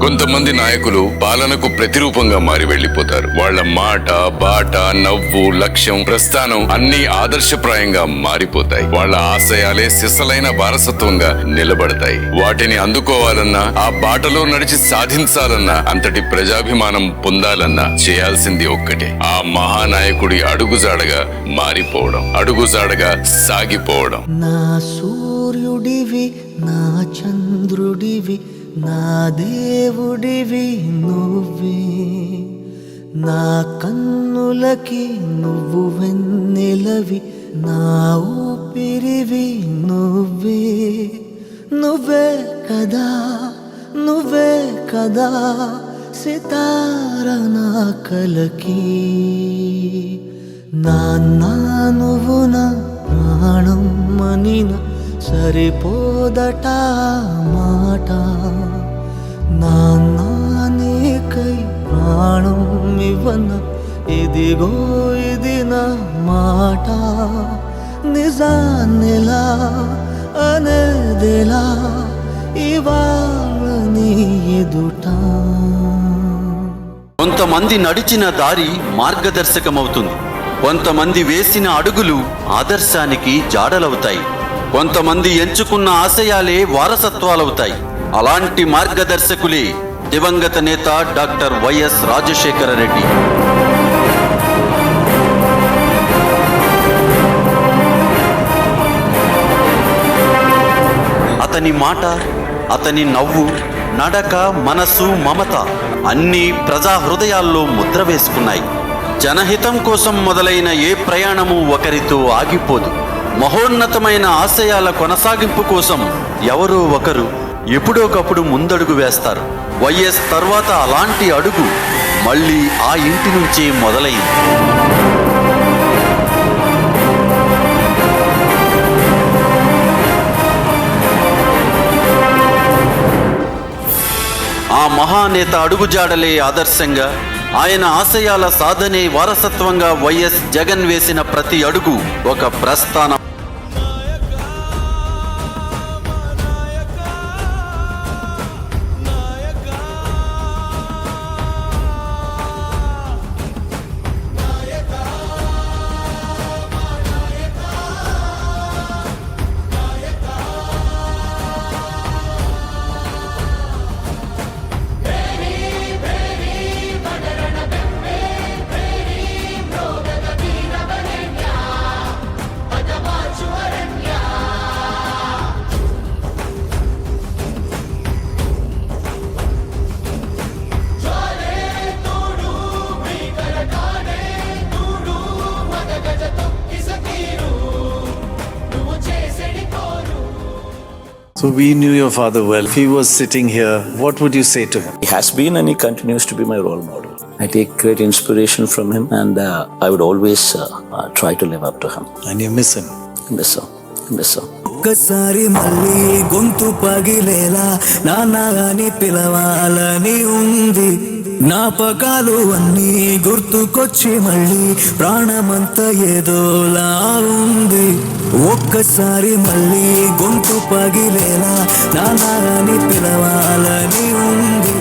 కొంతమంది నాయకులు పాలనకు ప్రతిరూపంగా మారి వెళ్లిపోతారు. వాళ్ళ మాట, బాట, నవ్వు, లక్ష్యం, ప్రస్థానం అన్ని ఆదర్శప్రాయంగా మారిపోతాయి. వాళ్ళ ఆశయాలే సిసలైన వారసత్వంగా నిలబడతాయి. వాటిని అందుకోవాలన్నా, ఆ బాటలో నడిచి సాధించాలన్నా, అంతటి ప్రజాభిమానం పొందాలన్నా చేయాల్సింది ఒక్కటే, ఆ మహానాయకుడి అడుగుజాడగా మారిపోవడం, అడుగుజాడగా సాగిపోవడం. నా సూర్యుడివి, నా చంద్రుడివి, నా దేవుడివి నువ్వే. నా కన్నులకి నువ్వు వెన్నెలవి, నా ఊపిరివి నువ్వే. నువ్వే కదా, నువ్వే కదా సితార నా కలకి. నాన్నా నువ్వు నా ప్రాణం మనిన సరిపోదట మాట. నాన్నా నీకై ప్రాణం ఇవ్వన ఇదిగో ఇది నా మాట. నిజాన్నిలా అనేదిలా ఇవాళ నీ ఎదుట. కొంతమంది నడిచిన దారి మార్గదర్శకమవుతుంది. కొంతమంది వేసిన అడుగులు ఆదర్శానికి జాడలవుతాయి. కొంతమంది ఎంచుకున్న ఆశయాలే వారసత్వాలవుతాయి. అలాంటి మార్గదర్శకులే దివంగత నేత డాక్టర్ వైఎస్ రాజశేఖర రెడ్డి. అతని మాట, అతని నవ్వు, నడక, మనసు, మమత అన్నీ ప్రజా హృదయాల్లో ముద్ర వేసుకున్నాయి. జనహితం కోసం మొదలైన ఏ ప్రయాణము ఒకరితో ఆగిపోదు. మహోన్నతమైన ఆశయాల కొనసాగింపు కోసం ఎవరో ఒకరు ఎప్పుడోకప్పుడు ముందడుగు వేస్తారు. వైఎస్ తర్వాత అలాంటి అడుగు మళ్ళీ ఆ ఇంటి నుంచే మొదలైంది. ఆ మహానేత అడుగుజాడలే ఆదర్శంగా, ఆయన ఆశయాల సాధనే వారసత్వంగా వైఎస్ జగన్ వేసిన ప్రతి అడుగు ఒక ప్రస్థానం. So we knew your father well. If he was sitting here, what would you say to him? He has been and he continues to be my role model. I take great inspiration from him and I would always try to live up to him. And you miss him? Miss him. Miss him. ఒక్కసారి మళ్ళీ గొంతు పగిలేలా నాన్నగాని పిలవాలని ఉంది. జ్ఞాపకాలు అన్నీ గుర్తుకొచ్చి మళ్ళీ ప్రాణమంతా ఏదోలా ఉంది. ఒక్కసారి మళ్ళీ గొంతు పగిలేలా నాన్నగాని పిలవాలని ఉంది.